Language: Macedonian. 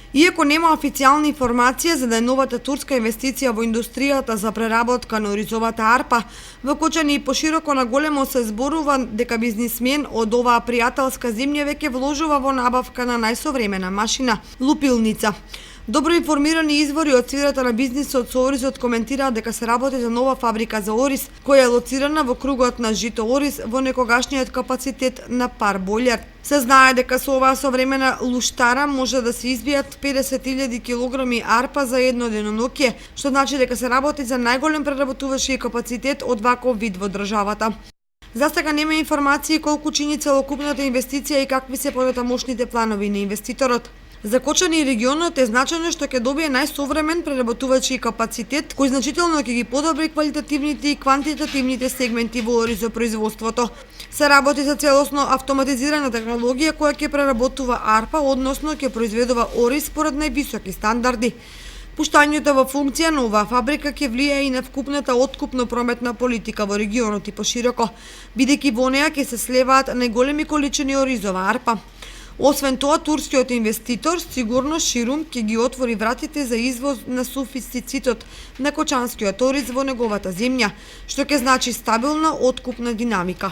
Иако нема официјална информација за да е новата турска инвестиција во индустријата за преработка на оризовата арпа, во Кочани и пошироко на големо се зборува дека бизнисмен од оваа пријателска земја веќе вложува во набавка на најсовремена машина – лупилница. Добро информирани извори од сферата на бизнисот со оризот коментираат дека се работи за нова фабрика за ориз, која е лоцирана во кругот на жито ориз во некогашниот капацитет на пар бољар. Се знае дека со оваа современа луштара може да се избијат 50.000 килограми арпа за едно деноноќе, што значи дека се работи за најголем преработувачки капацитет од ваков вид во државата. За сега нема информации колку чини целокупната инвестиција и какви се понатамошните планови на инвеститорот. За Кочани и регионот е значајно што ќе добие најсовремен преработувачки капацитет, кој значително ќе ги подобри квалитативните и квантитативните сегменти во оризопроизводството. Се работи за целосно автоматизирана технологија која ќе преработува арпа, односно ќе произведува ориз според највисоки стандарди. Пуштањето во функција на оваа фабрика ќе влијае и на вкупната откупно-прометна политика во регионот и пошироко, бидејќи во неа ќе се слеваат најголеми количини оризова арпа. Освен тоа, турскиот инвеститор сигурно ширум ќе ги отвори вратите за извоз на софистицитот на кочанскиот ориз во неговата земја, што ќе значи стабилна откупна динамика.